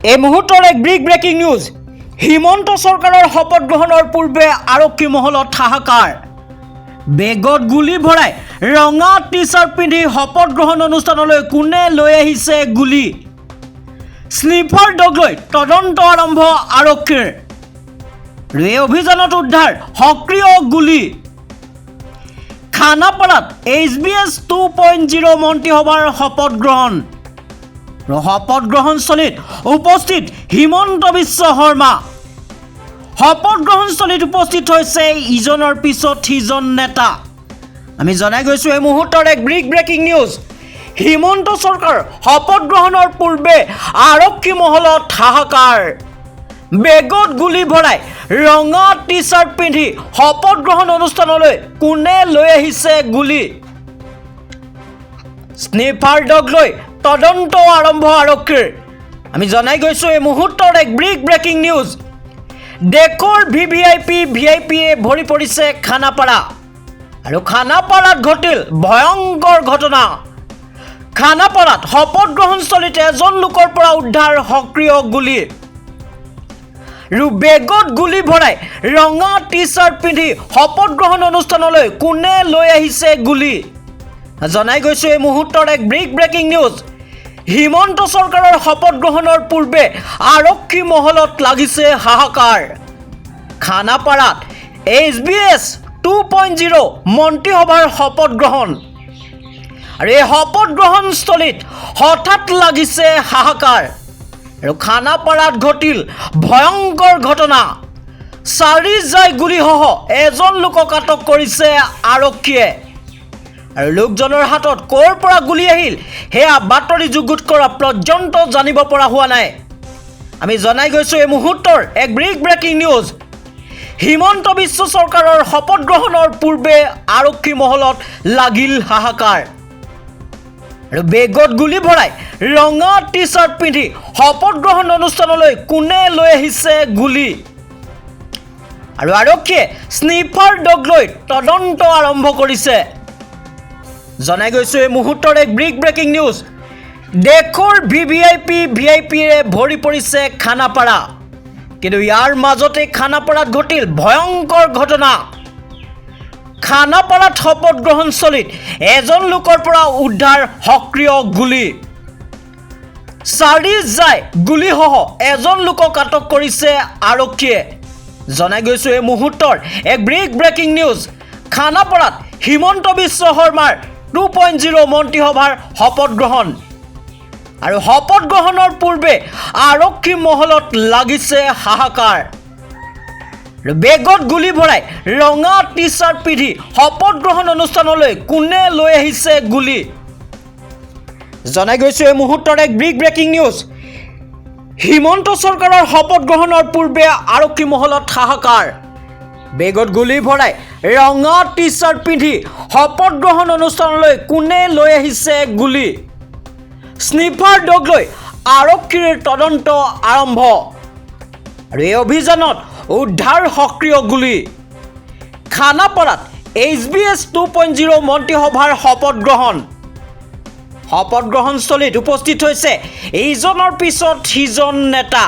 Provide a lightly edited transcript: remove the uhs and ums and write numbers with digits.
এই মুহূৰ্তৰ এক ব্ৰেকিং নিউজ। হিমন্ত চৰকাৰৰ শপত গ্ৰহণৰ পূৰ্বে আৰক্ষী মহলত হাহাকাৰ। বেগত গুলি ভৰাই ৰঙা টি চাৰ্ট পিন্ধি শপত গ্ৰহণ অনুষ্ঠানলৈ কোনে লৈ আহিছে গুলি। স্নিফাৰ ডগ লৈ তদন্ত আৰম্ভ আৰক্ষীৰ। এই অভিযানত উদ্ধাৰ সক্ৰিয় গুলি। খানাপাৰাত HBS 2.0 মন্ত্ৰীসভাৰ শপত গ্ৰহণ। শপত গ্ৰহণস্থলীত উপস্থিত হিমন্ত বিশ্ব শৰ্মা। শপত গ্ৰহণস্থলীত উপস্থিত হৈছে ইজনৰ পিছত সিজন নেতা। আমি জনাই গৈছোঁ এই মুহূৰ্তৰ এক ব্ৰেকিং নিউজ। হিমন্ত চৰকাৰ শপত গ্ৰহণৰ পূৰ্বে আৰক্ষী মহলত হাহাকাৰ। বেগত গুলি ভৰাই ৰঙা টি চাৰ্ট পিন্ধি শপত গ্ৰহণ অনুষ্ঠানলৈ কোনে লৈ আহিছে গুলি। স্নিফাৰ ডগ লৈ তদন্ত আৰম্ভ আৰক্ষীৰ। আমি জনাই গৈছোঁ এই মুহূৰ্তৰ এক ব্ৰেকিং নিউজ। দেশৰ ভিআইপিয়ে ভৰি পৰিছে খানাপাৰা। আৰু খানাপাৰাত ঘটিল ভয়ংকৰ ঘটনা। খানাপাৰাত শপত গ্ৰহণস্থলীত এজন লোকৰ পৰা উদ্ধাৰ সক্ৰিয় গুলি। বেগত গুলি ভৰাই ৰঙা টি চাৰ্ট পিন্ধি শপত গ্ৰহণ অনুষ্ঠানলৈ কোনে লৈ আহিছে গুলি। জনাই গৈছোঁ এই মুহূৰ্তৰ এক ব্ৰেকিং নিউজ। হিমন্ত চৰকাৰৰ শপত গ্ৰহণৰ পূৰ্বে আৰক্ষী মহলত লাগিছে হাহাকাৰ। খানাপাৰাত HBS 2.0 মন্ত্ৰীসভাৰ শপত গ্ৰহণ। আৰু এই শপত গ্ৰহণস্থলীত হঠাৎ লাগিছে হাহাকাৰ। আৰু খানাপাৰাত ঘটিল ভয়ংকৰ ঘটনা। 4 জাই গুলিসহ এজন লোকক আটক কৰিছে আৰক্ষীয়ে। আৰু লোকজনৰ হাতত ক'ৰ পৰা গুলি আহিল সেয়া বাতৰি যুগুত কৰা পৰ্যন্ত জানিব পৰা হোৱা নাই। আমি জনাই গৈছোঁ এই মুহূৰ্তৰ এক ব্ৰেকিং নিউজ। হিমন্ত বিশ্ব চৰকাৰৰ শপত গ্ৰহণৰ পূৰ্বে আৰক্ষী মহলত লাগিল হাহাকাৰ। আৰু বেগত গুলি ভৰাই ৰঙা টি চাৰ্ট পিন্ধি শপত গ্ৰহণ অনুষ্ঠানলৈ কোনে লৈ আহিছে গুলি। আৰু আৰক্ষীয়ে স্নিফাৰ ডগ লৈ তদন্ত আৰম্ভ কৰিছে। জনাই গৈছোঁ এই মুহূৰ্তৰ এক ব্ৰেকিং নিউজ। দেশৰ ভিআইপিয়ে ভৰি পৰিছে খানাপাৰা। কিন্তু ইয়াৰ মাজতে খানাপাৰাত ঘটিল ভয়ংকৰ ঘটনা। খানাপাৰাত শপত গ্ৰহণস্থলীত এজন লোকৰ পৰা উদ্ধাৰ সক্ৰিয় গুলি। 4 জাই গুলিসহ এজন লোকক আটক কৰিছে আৰক্ষীয়ে। জনাই গৈছোঁ এই মুহূৰ্তৰ এক ব্ৰেকিং নিউজ। খানাপাৰাত হিমন্ত বিশ্ব শৰ্মাৰ 2.0 মন্ত্ৰীসভাৰ শপত গ্ৰহণ। আৰু শপত গ্ৰহণৰ পূৰ্বে আৰক্ষী মহলত লাগিছে হাহাকাৰ। বেগত গুলি ভৰাই ৰঙা টি চাৰ্ট পিন্ধি শপত গ্ৰহণ অনুষ্ঠানলৈ কোনে লৈ আহিছে গুলি। জনাই গৈছোঁ এই মুহূৰ্তৰ এক ব্ৰেকিং নিউজ। হিমন্ত চৰকাৰৰ শপত গ্ৰহণৰ পূৰ্বে আৰক্ষী মহলত হাহাকাৰ। বেগত গুলি ভৰাই ৰঙা টি চাৰ্ট পিন্ধি শপত গ্ৰহণ অনুষ্ঠানলৈ কোনে লৈ আহিছে গুলি। স্নিফাৰ ডগ লৈ আৰক্ষীৰ তদন্ত আৰম্ভ। আৰু এই অভিযানত উদ্ধাৰ সক্ৰিয় গুলি। খানাপাৰাত HBS 2.0 মন্ত্ৰীসভাৰ শপত গ্ৰহণ। শপত গ্ৰহণস্থলীত উপস্থিত হৈছে ইজনৰ পিছত সিজন নেতা।